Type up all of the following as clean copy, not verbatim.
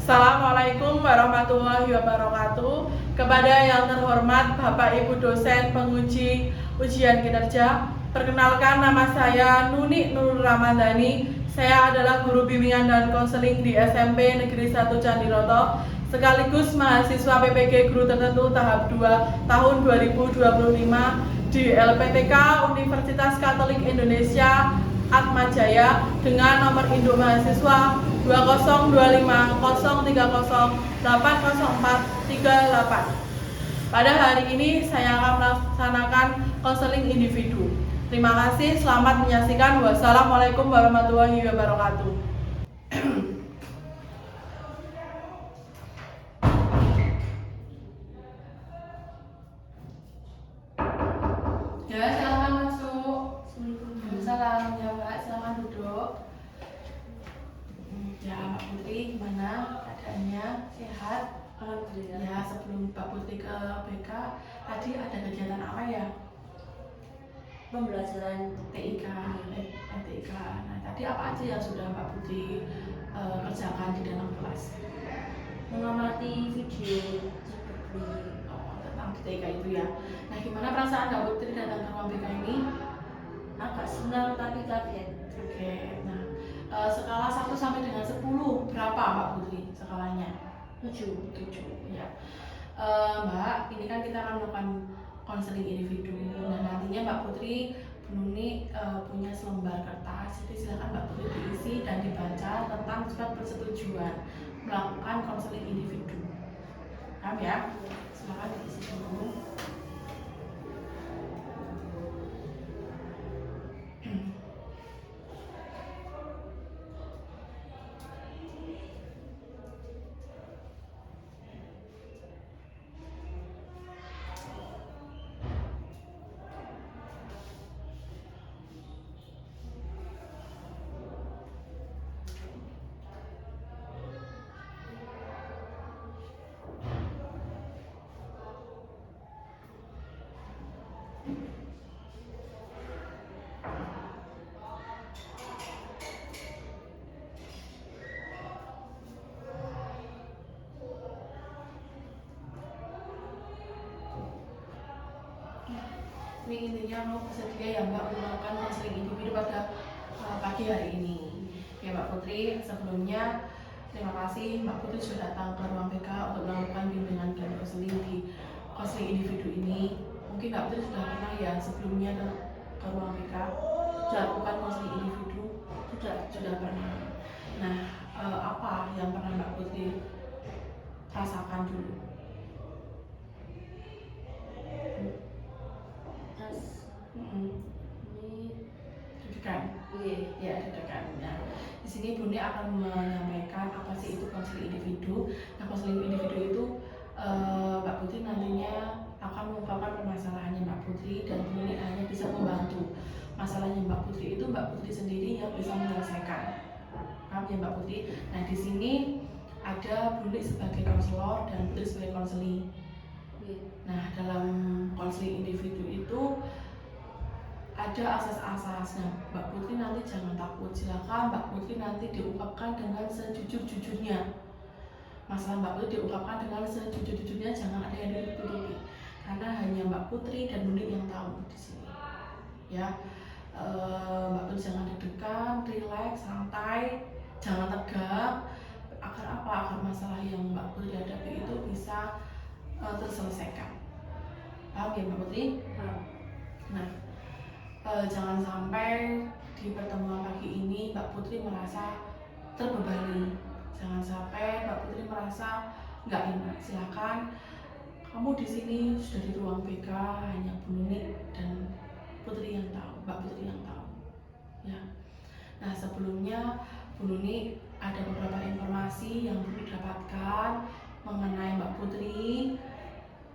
Assalamualaikum warahmatullahi wabarakatuh. Kepada yang terhormat Bapak Ibu dosen penguji ujian kinerja, perkenalkan nama saya Nuni Nurul Ramadhani. Saya adalah guru bimbingan dan konseling di SMP Negeri 1 Candiroto, sekaligus mahasiswa PPG Guru Tertentu tahap 2 tahun 2025 di LPTK Universitas Katolik Indonesia Atmajaya dengan nomor induk mahasiswa 202503080438. Pada hari ini saya akan melaksanakan konseling individu. Terima kasih, selamat menyaksikan. Wassalamualaikum warahmatullahi wabarakatuh. Ya, silakan masuk. Salam ya Mbak, silakan duduk. Ya Mbak Putri, gimana keadaannya? Sehat? Alhamdulillah. Ya, sebelum Mbak Putri ke BK, tadi ada kegiatan apa ya? Pembelajaran TIK. Nah, tadi apa aja yang sudah Mbak Putri kerjakan di dalam kelas? mengamati video seperti Tentang TIK itu ya. Nah, gimana perasaan Mbak Putri datang ke ruang BK ini? agak senang tapi kaget. Oke, nah skala 1 sampai dengan 10 berapa Mbak Putri skalanya? 7. Ya. Mbak, ini kan kita akan melakukan konseling individu. Nah, nantinya Mbak Putri Nuni punya selembar kertas. Jadi silakan Mbak Putri diisi dan dibaca tentang surat persetujuan melakukan konseling individu. Paham ya? Silakan diisi dulu. Ini intinya mau bersedia ya Mbak melakukan konseling individu pada pagi hari ini. Ya Mbak Putri, sebelumnya terima kasih Mbak Putri sudah datang ke ruang BK untuk melakukan bimbingan dan konseling di konseling individu ini. Mungkin Mbak Putri sudah pernah ya sebelumnya ke ruang BK sudah lakukan konseling individu? Sudah pernah. Nah, apa yang pernah Mbak Putri rasakan dulu? Ini Deg-degan? iya. Ya, deg-degan. Nah, di sini Bunda akan menyampaikan apa sih itu konseling individu. Nah, konseling individu itu Mbak Putri nantinya akan mengungkapkan permasalahannya Mbak Putri dan Bunda hanya bisa membantu. Masalahnya Mbak Putri itu Mbak Putri sendiri yang bisa menyelesaikan. Paham ya Mbak Putri? Nah, di sini ada Bunda sebagai konselor dan Putri sebagai konseling. Nah, dalam konseling individu itu ada asas-asasnya. Mbak Putri nanti jangan takut, silakan Mbak Putri nanti diungkapkan dengan sejujur-jujurnya. Masalah Mbak Putri diungkapkan dengan sejujur-jujurnya, jangan ada yang ditutupi. Karena hanya Mbak Putri dan Nunik yang tahu di sini. Ya, Mbak Putri jangan deg-degan, rileks, santai, jangan tegang. Agar apa? Agar masalah yang Mbak Putri hadapi itu bisa terselesaikan. Paham ya Mbak Putri? Nah, jangan sampai di pertemuan pagi ini Mbak Putri merasa terbebani. Jangan sampai Mbak Putri merasa nggak enak. Silakan, kamu di sini sudah di ruang BK, hanya Bu Nuni dan Putri yang tahu, Mbak Putri yang tahu. Ya. Nah, sebelumnya Bu Nuni ada beberapa informasi yang perlu didapatkan mengenai Mbak Putri.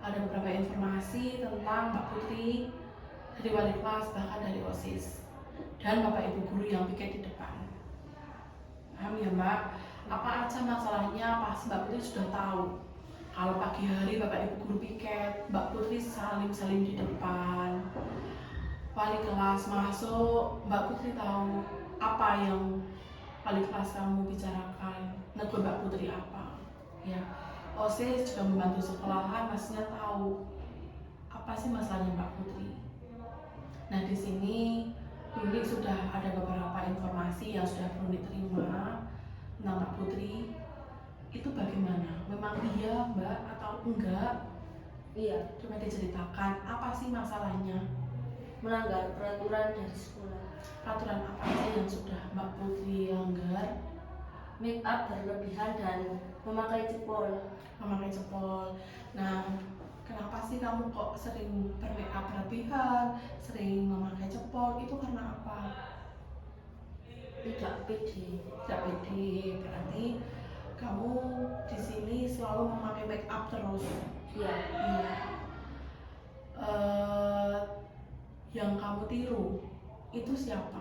Ada beberapa informasi tentang Mbak Putri dari wali kelas, bahkan dari OSIS dan Bapak Ibu guru yang piket di depan. Paham ya Mbak? Apa aja masalahnya pasti Mbak Putri sudah tahu. Kalau pagi hari Bapak Ibu guru piket, Mbak Putri salim-salim di depan. Wali kelas masuk, Mbak Putri tahu apa yang wali kelas kamu bicarakan. negur Mbak Putri apa? Ya, OSIS juga membantu sekolahan, pastinya tahu apa sih masalahnya Mbak Putri. Nah di sini Bruni sudah ada beberapa informasi yang sudah Bruni terima tentang Mbak Putri. Itu bagaimana? Memang iya Mbak atau enggak? Iya, Coba diceritakan apa sih masalahnya? melanggar peraturan dari sekolah. Peraturan apa sih yang sudah Mbak Putri langgar? Make up berlebihan dan memakai jempol. Memakai jempol. Nah, kenapa sih kamu kok sering bermake up berlebihan, sering memakai jempol? Itu karena apa? Tidak pede. Tidak pede. Berarti kamu di sini selalu memakai make up terus. Iya, Iya. Eh, yang kamu tiru itu siapa?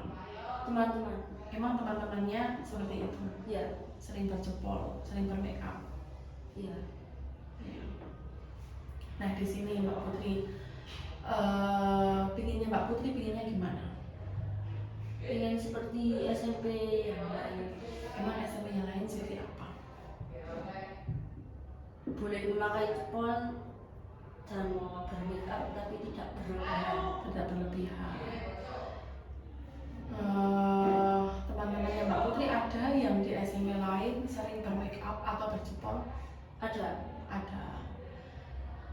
teman-teman. Emang teman-temannya seperti itu? Iya, Sering berjempol, sering bermake up. iya. Nah di sini Mbak Putri, pinginnya Mbak Putri pinginnya gimana? Pengen seperti SMP yang lain. Emang SMP yang lain seperti apa? Boleh memakai jempol dan bermake up tapi tidak berlebihan. Tidak berlebihan. Teman-temannya Mbak Putri ada yang di SMP lain sering bermake up atau berjempol? Ada. Ada.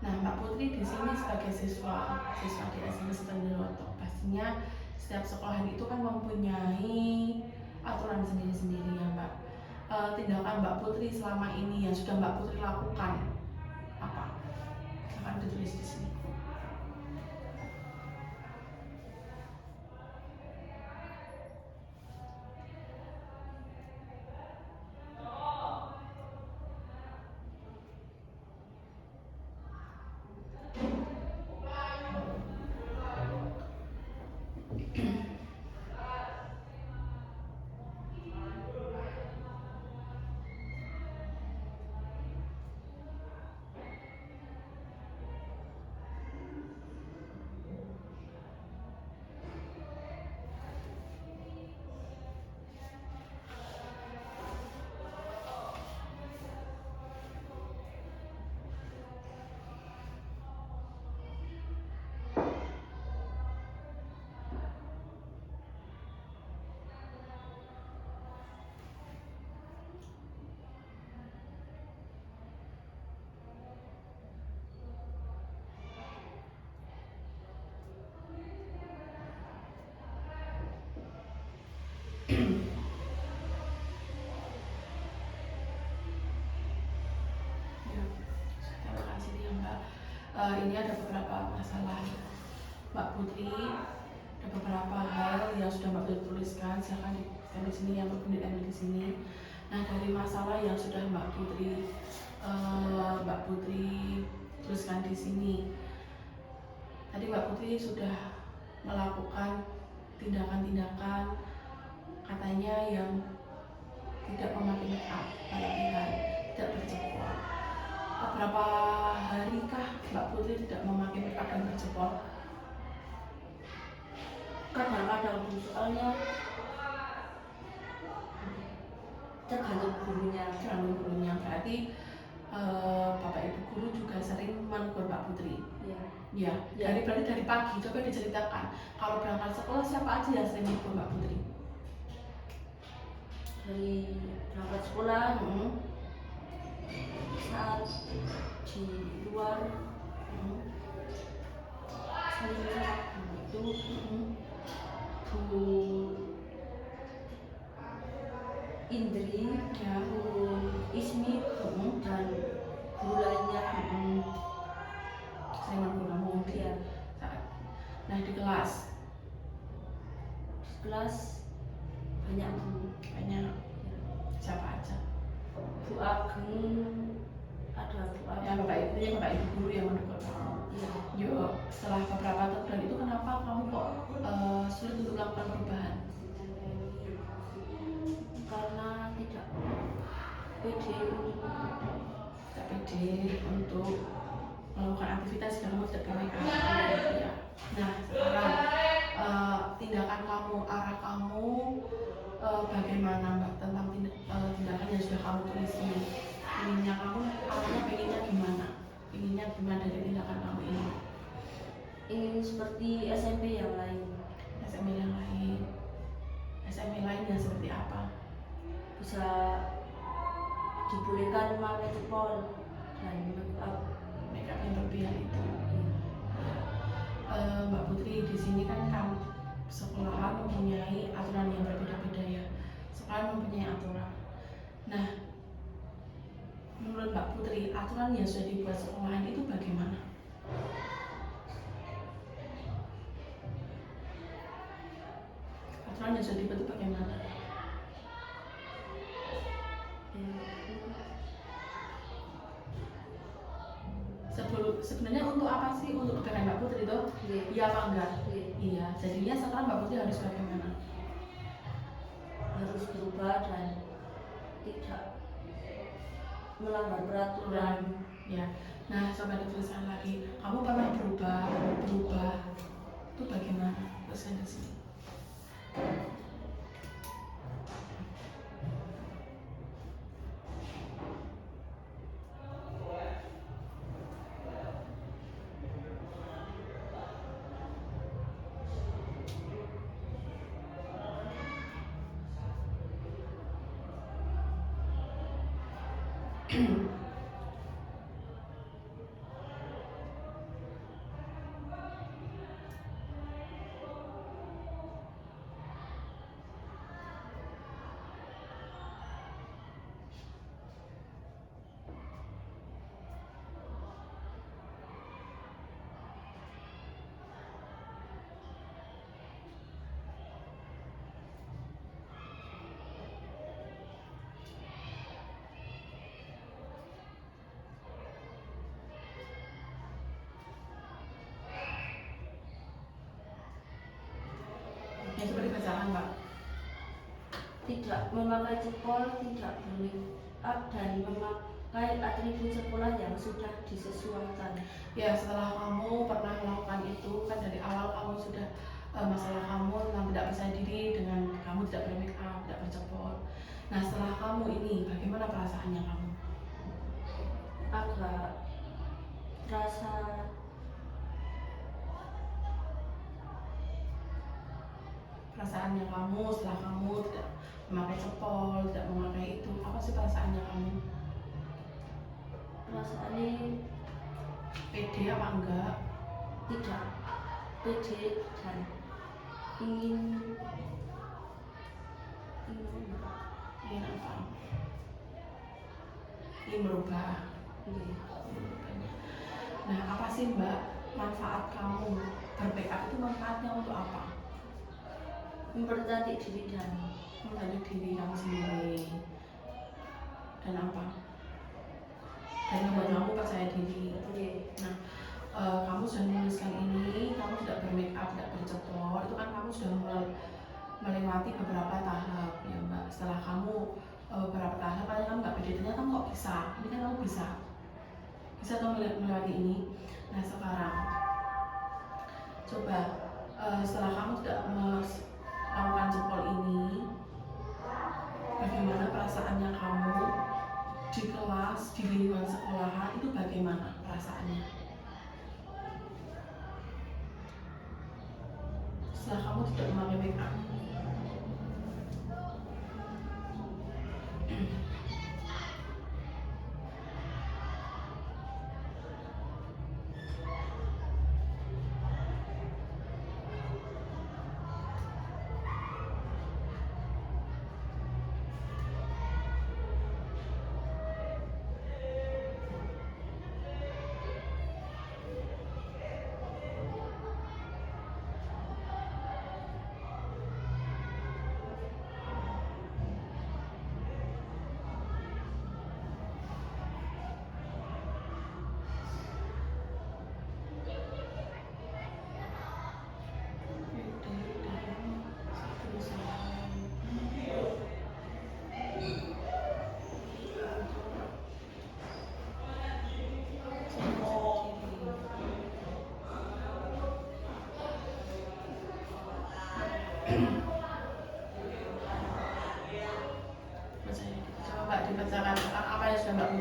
Nah Mbak Putri di sini sebagai siswa di SMP Setendiroto, pastinya setiap sekolahan itu kan mempunyai aturan sendiri-sendiri ya Mbak. Tindakan Mbak Putri selama ini yang sudah Mbak Putri lakukan apa? Akan ditulis di sini. Ya, terima kasih ya Mbak. Ini ada beberapa masalah Mbak Putri, ada beberapa hal yang sudah Mbak Putri tuliskan. Silakan di sini yang Mbak Putri ambil di sini. Nah dari masalah yang sudah Mbak Putri tuliskan di sini. Tadi Mbak Putri sudah melakukan tindakan-tindakan katanya yang tidak memakai make up berlebihan, tidak berjempol. Beberapa harikah Mbak Putri tidak memakai make up dan berjempol? Kadang-kadang soalnya tergantung gurunya. Tergantung gurunya. Berarti Bapak Ibu guru juga sering menegur Mbak Putri. Iya. Ya, Ya. berarti dari pagi coba diceritakan. Kalau berangkat sekolah siapa aja yang sering menegur Mbak Putri? Dari berangkat sekolah saat di luar saya itu Bu Indri, Ya. Bu Ismi, dan guru lainnya. Sering menegur kamu di Iya. saat. Nah di kelas Di kelas banyak guru. banyak siapa aja? Bu Ageng, ada Bu Ageng. Ya Bapak Ibu guru yang menegur kamu. Iya. Yuk, setelah beberapa teguran itu kenapa kamu kok sulit untuk melakukan perubahan? Karena tidak pede Tidak pede untuk melakukan aktivitas yang kamu tidak pakai. Ya. Nah sekarang tindakan kamu, arah kamu bagaimana Mbak tentang tindakan yang sudah kamu tulis ini. Inginnya kamu arahnya pengennya gimana dari tindakan kamu ini? Ingin seperti SMP yang lain, SMP yang lain, SMP lain yang seperti apa? bisa dibolehkan memakai jempol dan Makeup yang berlebihan itu. Mbak Putri, di sini kan kamu sekolahan mempunyai aturan yang berbeda-beda ya. Sekolah mempunyai aturan. Nah, menurut Mbak Putri, aturan yang sudah dibuat sekolahan itu bagaimana? Aturan yang sudah dibuat itu bagaimana? Sebenarnya untuk apa sih? Untuk kebaikan Mbak Putri itu? Iya apa enggak? Iya. Jadinya sekarang Mbak Putri harus bagaimana? Harus berubah dan tidak melanggar peraturan. Ya. Nah, coba dituliskan lagi. Kamu pernah berubah itu bagaimana? Tuliskan di sini. Yang coba dibacakan Mbak. Tidak memakai jempol, tidak make up dan memakai atribut sekolah yang sudah disesuaikan. Ya, setelah kamu pernah melakukan itu, kan dari awal kamu sudah masalah kamu tentang tidak percaya diri dengan kamu tidak bermake up, tidak berjempol. Nah, setelah kamu ini, bagaimana perasaannya kamu? Agak rasa Perasaannya kamu setelah kamu tidak memakai jempol, tidak memakai itu, apa sih perasaannya kamu? perasaannya Pede apa enggak? tidak pede dan ingin Ingin apa? Ingin berubah. Nah, apa sih Mbak manfaat kamu bermake up itu manfaatnya untuk apa? mempercantik diri dan Membantu diri kamu sendiri dan apa? Dan membuat kamu percaya diri. Nah, kamu sudah menuliskan ini, kamu tidak bermake up, tidak berjempol, itu kan kamu sudah melewati beberapa tahap ya Mbak. Setelah kamu beberapa tahap, kan kamu nggak pede, ternyata kamu kok bisa. Ini kan kamu bisa tuh melewati ini. Nah sekarang coba setelah kamu tidak melakukan jempol ini, bagaimana perasaannya kamu di kelas, di lingkungan sekolahan itu bagaimana perasaannya? Setelah kamu tidak memakai make up.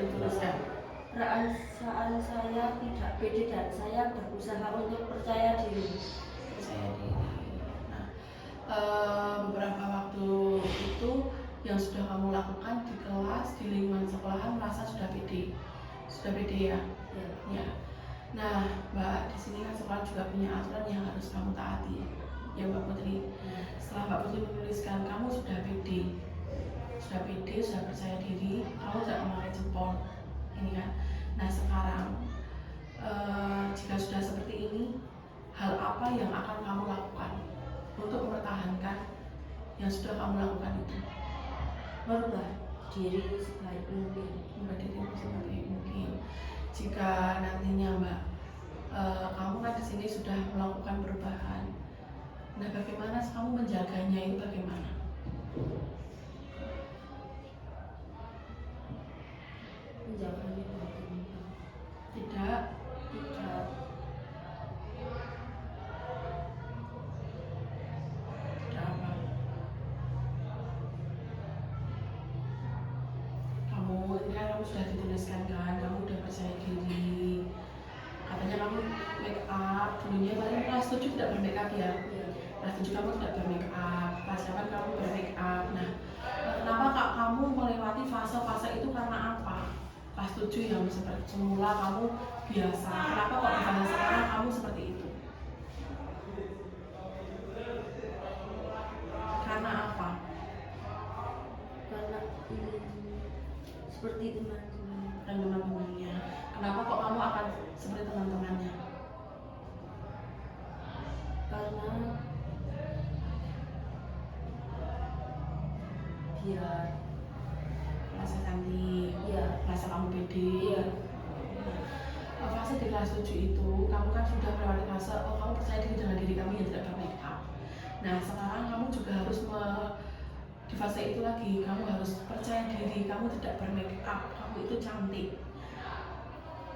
dituliskan. Perasaan saya tidak pede dan saya berusaha untuk percaya diri. Percaya diri. Nah, beberapa waktu itu yang sudah kamu lakukan di kelas, di lingkungan sekolahan merasa sudah pede ya. Ya. Ya. Nah, Mbak, di sini kan sekolah juga punya aturan yang harus kamu taati, ya Mbak Putri. Setelah Mbak Putri menuliskan kamu sudah pede, sudah percaya diri, kamu tidak memakai jempol, ini kan. Nah sekarang, jika sudah seperti ini, hal apa yang akan kamu lakukan untuk mempertahankan yang sudah kamu lakukan itu? Merubah diri sebaik mungkin. Merubah diri sebaik mungkin. Jika nantinya Mbak, kamu kan di sini sudah melakukan perubahan. Nah, bagaimana kamu menjaganya itu bagaimana? Menjaganya bagaimana? Tidak. Tidak. Tidak apa? Kamu ini kan kamu sudah dituliskan kan, kamu udah percaya diri. Katanya kamu make up, dulunya paling kelas 7 tidak bermake up ya. Kelas 7 kamu tidak bermake up, kelas 8 kamu bermake up. Nah, kenapa Kak kamu melewati fase-fase itu karena apa? Kelas 7 yang seperti semula kamu biasa, kenapa kok di fase sekarang kamu seperti itu? Karena apa? Karena seperti teman-teman. Dan teman-temannya. Kenapa kok kamu akan seperti teman-temannya? Karena biar Merasa cantik, ya. merasa kamu pede. Iya. Fase di kelas 7 itu, kamu kan sudah melewati fase, kamu percaya diri dengan diri kamu yang tidak bermake up. Nah, sekarang kamu juga harus di fase itu lagi, kamu harus percaya diri, kamu tidak bermake up, kamu itu cantik.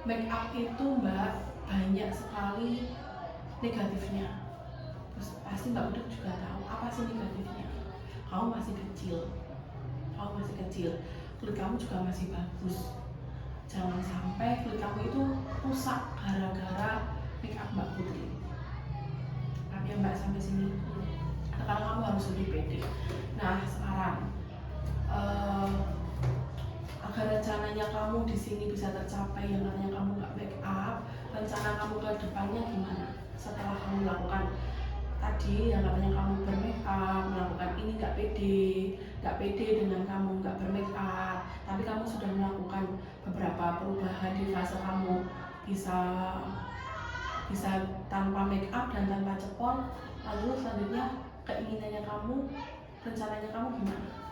Make up itu Mbak, banyak sekali negatifnya. Terus pasti Mbak udah juga tahu, apa sih negatifnya? Kamu masih kecil, kulit kamu juga masih bagus. Jangan sampai kulit kamu itu rusak gara-gara make up Mbak Putri. Tapi ya Mbak sampai sini. Sekarang kamu harus lebih pede. Nah sekarang agar rencananya kamu di sini bisa tercapai yang namanya kamu nggak make up, rencana kamu ke depannya gimana? Setelah kamu lakukan tadi yang katanya kamu bermake up, melakukan ini nggak pede dengan kamu nggak bermake up, tapi kamu sudah melakukan beberapa perubahan di fase kamu bisa tanpa make up dan tanpa cepol. Lalu selanjutnya keinginannya kamu, rencananya kamu gimana?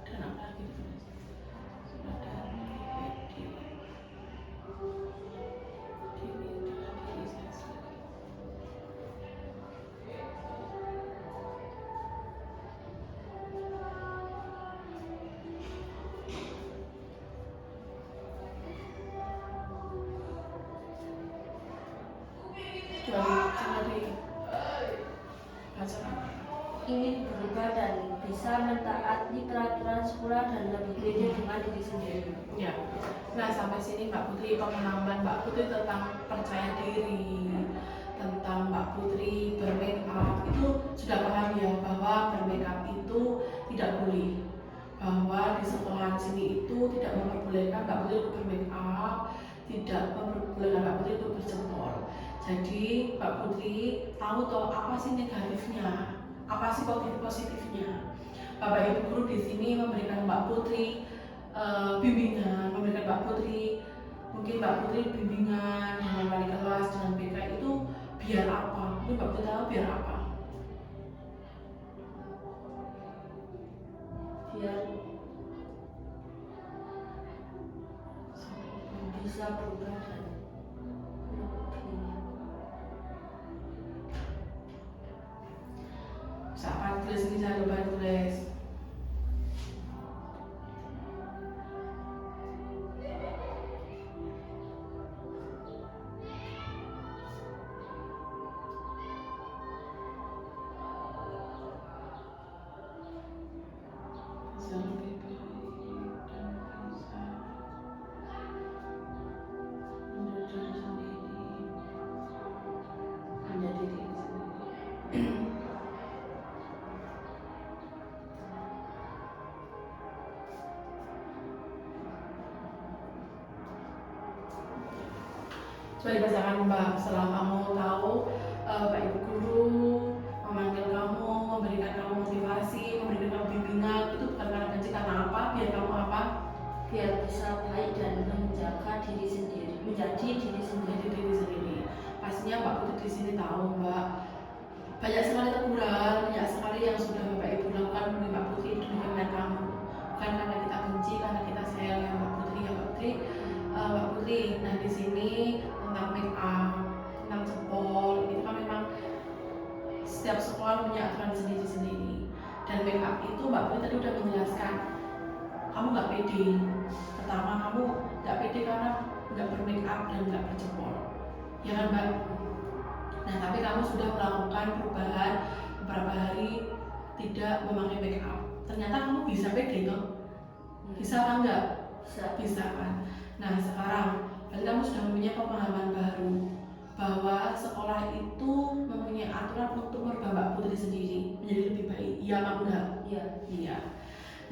Dan apa lagi ditulis? Sudah dari pede diri dengan diri saya sendiri. Dari baca Ingin berubah dan bisa mentaati peraturan sekolah dan lebih pede dengan diri sendiri. ya. Nah sampai sini Mbak Putri, pengalaman Mbak Putri tentang percaya diri, tentang Mbak Putri bermake up itu sudah paham ya, bahwa bermake up itu tidak boleh, bahwa di sekolahan sini itu tidak memperbolehkan Mbak Putri untuk bermake up, tidak memperbolehkan Mbak Putri untuk berjempol. Jadi Mbak Putri tahu toh apa sih negatifnya, apa sih positifnya. Bapak Ibu guru di sini memberikan Mbak Putri bimbingan, memberikan Mbak Putri, mungkin Mbak Putri bimbingan dengan wali kelas, dengan BK itu biar apa? Mungkin Mbak Putri tahu biar apa? Biar bisa bisa berubah dan Saat tulis ini jangan lupa tulis. Bisa lebih baik dan bisa menjadi diri sendiri, menjadi diri sendiri. Coba dibacakan Mbak, setelah kamu tahu Pak Ibu Guru memanggil kamu, memberikan kamu motivasi, memberikan kamu bimbingan, itu bukan karena benci, karena apa? Biar kamu apa? biar bisa baik dan menjaga diri sendiri, menjadi diri sendiri. Menjadi diri sendiri. Pastinya Mbak Putri di sini tahu Mbak, banyak sekali teguran, banyak sekali yang sudah Bapak Ibu lakukan demi Mbak Putri demi kebaikan kamu. Bukan karena kita benci, karena kita sayang ya Mbak Putri ya Mbak Putri. Mbak Putri, nah di sini tentang make up, tentang jempol, itu kan memang setiap sekolah punya aturan sendiri-sendiri. Dan make up itu Mbak Putri tadi udah menjelaskan, kamu nggak pede. Pertama kamu nggak pede karena nggak bermake up dan nggak berjempol, ya kan Mbak? Nah tapi kamu sudah melakukan perubahan beberapa hari tidak memakai make up. Ternyata kamu bisa pede toh? Bisa apa enggak? Bisa kan? Nah sekarang berarti kamu sudah mempunyai pemahaman baru bahwa sekolah itu mempunyai aturan untuk merubah Mbak Putri sendiri menjadi lebih baik. Iya apa enggak? Iya. Iya.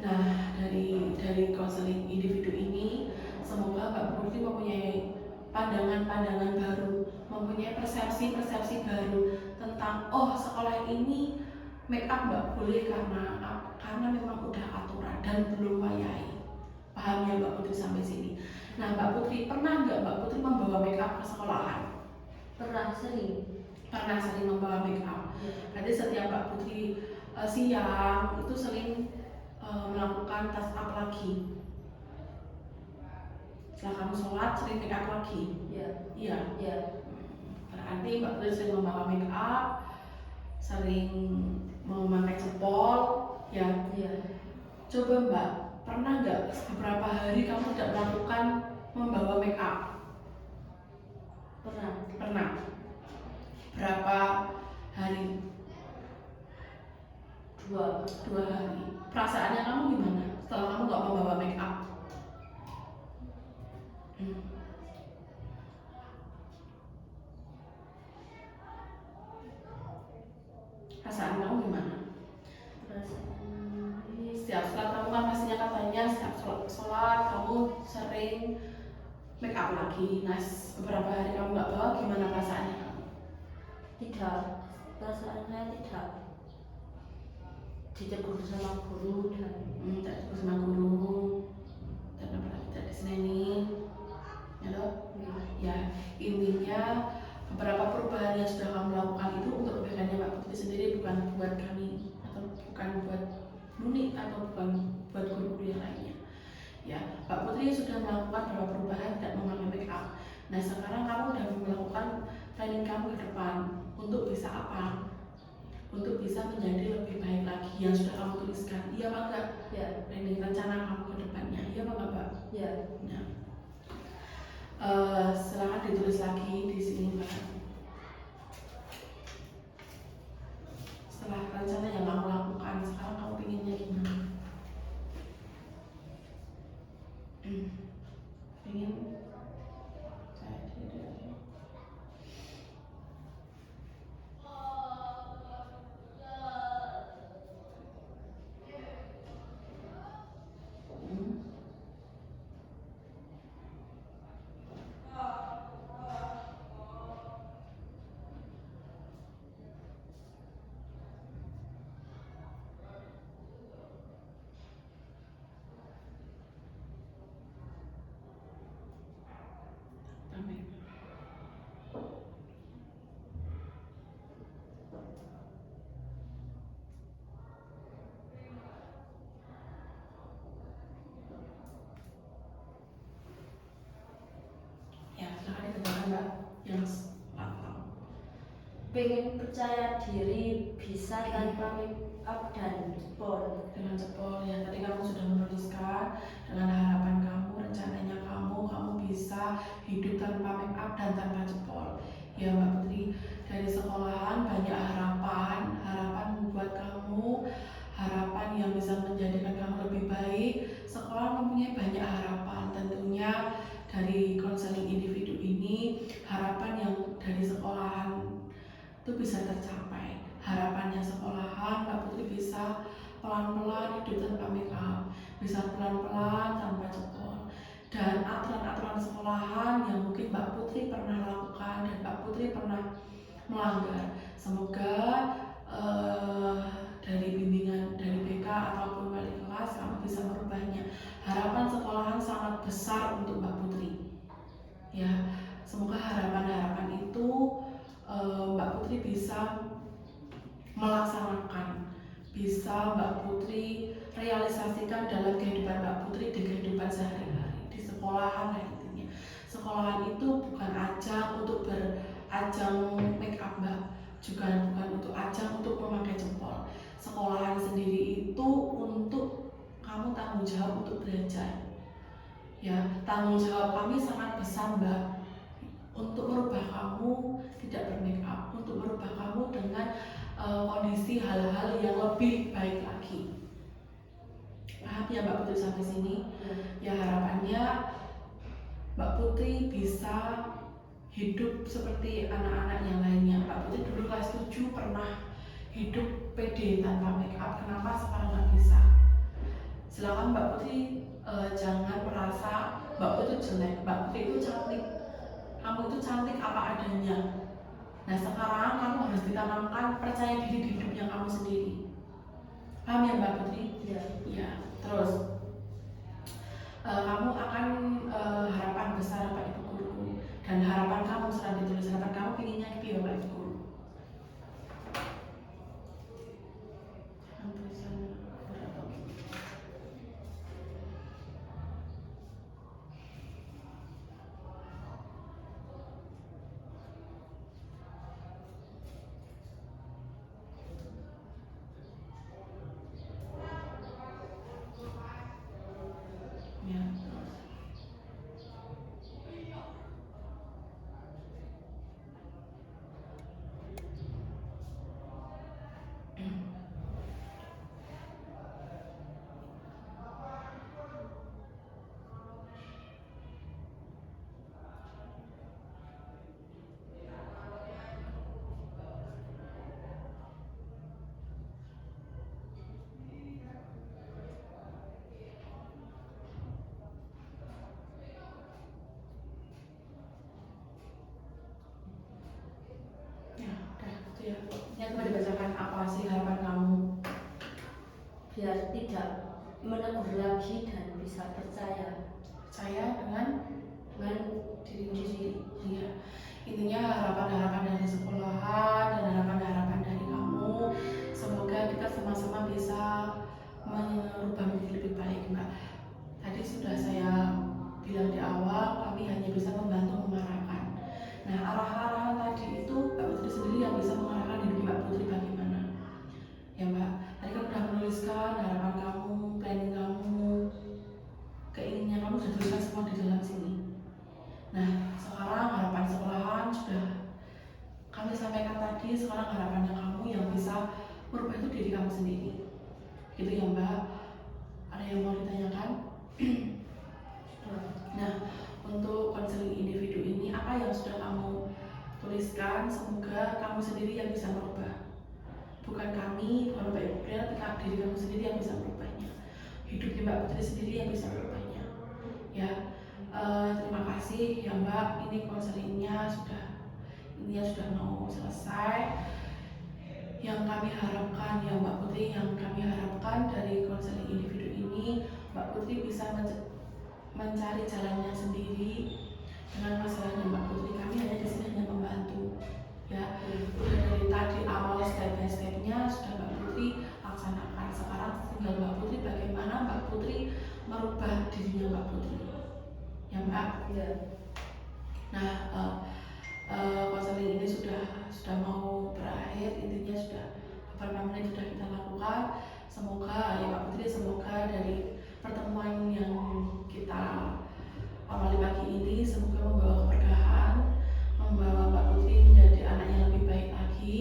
Nah dari konseling individu ini semoga Mbak Putri mempunyai pandangan-pandangan baru, mempunyai persepsi-persepsi baru tentang oh sekolah ini make up nggak boleh karena memang udah aturan dan belum wayai. Paham ya Mbak Putri sampai sini? Nah Mbak Putri pernah nggak Mbak Putri membawa make up ke sekolahan? Pernah sering. Pernah sering membawa make up. Berarti setiap Mbak Putri siang itu sering melakukan touch up lagi. Setelah kamu sholat sering make up lagi. Iya. Iya. Iya. Berarti Mbak Putri sering membawa make up, sering memakai jempol, ya. Iya. Coba Mbak, pernah nggak beberapa hari kamu tidak melakukan membawa make up? Pernah. Pernah. Berapa hari? 2 hari. Perasaannya kamu gimana setelah kamu nggak membawa make up? Perasaan kamu gimana? Setiap sholat kamu kan pastinya katanya setiap sholat kamu sering make up lagi. Nah beberapa hari kamu nggak bawa, gimana perasaannya kamu? Tidak. Perasaan saya tidak ditegur sama guru dan Tak sama guru dan apalagi tidak diseneni, ya loh. Ya intinya beberapa perubahan yang sudah kamu lakukan itu untuk kebaikannya Mbak Putri sendiri, bukan buat kami atau bukan buat Nuni atau bukan buat guru-guru yang lainnya. Ya Mbak Putri sudah melakukan beberapa perubahan tidak memakai make up. Nah sekarang kamu sudah melakukan planning kamu ke depan untuk bisa apa? Untuk bisa menjadi lebih baik lagi yang sudah kamu tuliskan. Iya apa enggak? ya. Planning rencana kamu ke depannya. Iya apa enggak Mbak? Ya. Nah, silakan ditulis lagi di sini Mbak. Setelah rencana yang kamu lakukan, sekarang kamu pinginnya gimana? Pengen saya tidak. gimana Mbak yang matang? Pengen percaya diri bisa tanpa make up dan jempol. Dengan jempol ya, tadi kamu sudah menuliskan dengan harapan kamu, rencananya kamu bisa hidup tanpa make up dan tanpa jempol ya Mbak Putri. Dari sekolahan banyak harapan membuat kamu, harapan yang bisa menjadikan kamu lebih baik. Sekolah mempunyai banyak harapan, tentunya dari konseling individu ini harapan yang dari sekolahan itu bisa tercapai. Harapannya sekolahan Mbak Putri bisa pelan-pelan hidup tanpa make up, bisa pelan-pelan tanpa jempol, dan aturan-aturan sekolahan yang mungkin Mbak Putri pernah lakukan dan Mbak Putri pernah melanggar. Semoga dari bimbingan dari BK ataupun wali kelas kamu bisa merubahnya. Harapan sekolahan sangat besar untuk Mbak Putri ya, semoga harapan-harapan itu Mbak Putri bisa melaksanakan, bisa Mbak Putri realisasikan dalam kehidupan Mbak Putri di kehidupan sehari-hari di sekolahan lah intinya. Sekolahan itu bukan ajang untuk berajang make up Mbak, juga bukan untuk ajang untuk memakai jempol. Sekolahan sendiri itu untuk kamu tanggung jawab untuk belajar ya. Tanggung jawab kami sangat besar Mbak, untuk merubah kamu tidak bermake up, untuk merubah kamu dengan kondisi hal-hal yang lebih baik lagi. Paham ya Mbak Putri sampai sini? Ya harapannya Mbak Putri bisa hidup seperti anak-anak yang lainnya. Mbak Putri dulu kelas 7 pernah hidup pede tanpa make up, kenapa sekarang nggak bisa? Silakan Mbak Putri jangan merasa Mbak Putri itu jelek, Mbak Putri itu cantik. Kamu itu cantik apa adanya. Nah sekarang kamu harus ditanamkan percaya diri di hidupnya kamu sendiri. Paham ya Mbak Putri? Iya. Ya. Terus kamu akan harapan besar Pak Ibu Guru, dan harapan kamu setelah ditulis, harapan kamu pinginnya gitu ya Pak Ibu Guru. Ya, yang coba dibacakan apa sih harapan kamu? Biar tidak menegur lagi dan bisa percaya Dengan diri sendiri. Iya. Intinya harapan-harapan dari sekolahan dan harapan-harapan dari kamu, semoga kita sama-sama bisa merubah menjadi lebih baik Mbak. Tadi sudah saya bilang di awal, kami hanya bisa membantu mengarahkan. Nah arah-arahan tadi itu Mbak Putri sendiri yang bisa mengarahkan hidup Mbak Putri bagaimana ya Mbak. Tadi kamu sudah menuliskan harapan kamu, planning kamu, keinginan kamu sudah tuliskan semua di dalam sini. Nah sekarang harapan sekolahan sudah kami sampaikan tadi. Sekarang harapannya kamu yang bisa merubah itu diri kamu sendiri, gitu ya Mbak. Ada yang mau ditanyakan? Nah untuk konseling individu ini apa yang sudah kamu tuliskan, semoga kamu sendiri yang bisa merubah, bukan kami, bukan Mbak Ibu, tapi diri kamu sendiri yang bisa merubahnya, hidup Mbak Putri sendiri yang bisa merubahnya ya. Terima kasih ya Mbak, ini konselingnya sudah mau selesai. Yang kami harapkan ya Mbak Putri, yang kami harapkan dari konseling individu ini, Mbak Putri bisa mencari jalannya sendiri dengan masalahnya Mbak Putri. Kami hanya di sini hanya membantu ya. Udah dari tadi awal step by stepnya sudah Mbak Putri laksanakan. Sekarang tinggal Mbak Putri bagaimana Mbak Putri merubah dirinya Mbak Putri ya Mbak. ya. Nah sudah mau berakhir, intinya sudah beberapa menit sudah kita lakukan. Semoga ya Mbak Putri, semoga dari pertemuan yang kita awali pagi ini semoga membawa keberkahan, membawa Mbak Putri menjadi anak yang lebih baik lagi.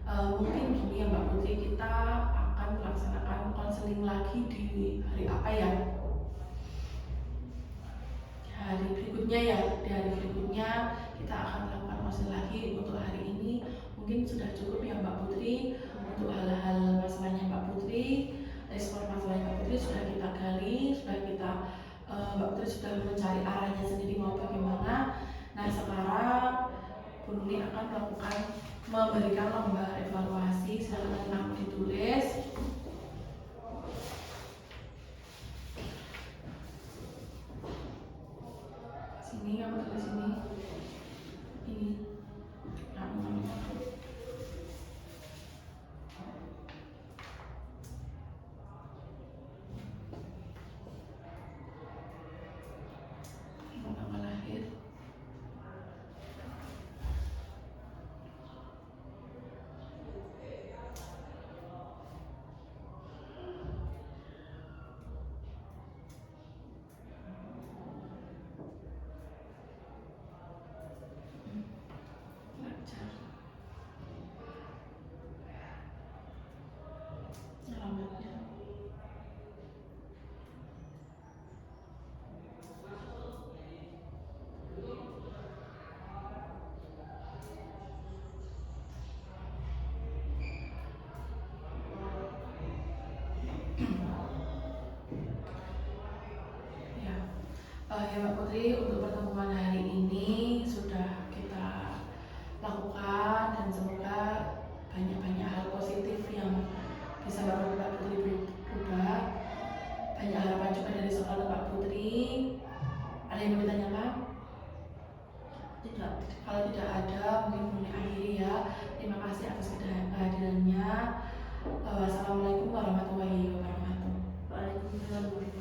Mungkin gini ya Mbak Putri, kita akan melaksanakan konseling lagi di hari apa ya? Hari berikutnya ya, di hari berikutnya kita akan melakukan konseling lagi. Untuk hari ini mungkin sudah cukup ya Mbak Putri. Untuk hal-hal masalahnya Mbak Putri, respon masalahnya Mbak Putri sudah kita gali, sudah kita Mbak Putri sudah mencari arahnya sendiri mau bagaimana. Nah sekarang Bu Nuni akan memberikan lomba evaluasi. Silakan teman ditulis. Sini kamu tulis sini. Ini. Kamu. Tanggal lahir. Pelajar. Alamatnya. Ya Mbak Putri, untuk pertemuan hari ini sudah kita lakukan dan semoga banyak-banyak hal positif yang bisa Mbak Putri berubah. Banyak harapan juga dari sekolah Mbak Putri. Ada yang mau ditanyakan? Tidak. Kalau tidak ada, mungkin boleh akhiri ya. Terima kasih atas kehadirannya. Wassalamualaikum warahmatullahi wabarakatuh. Waalaikumsalam.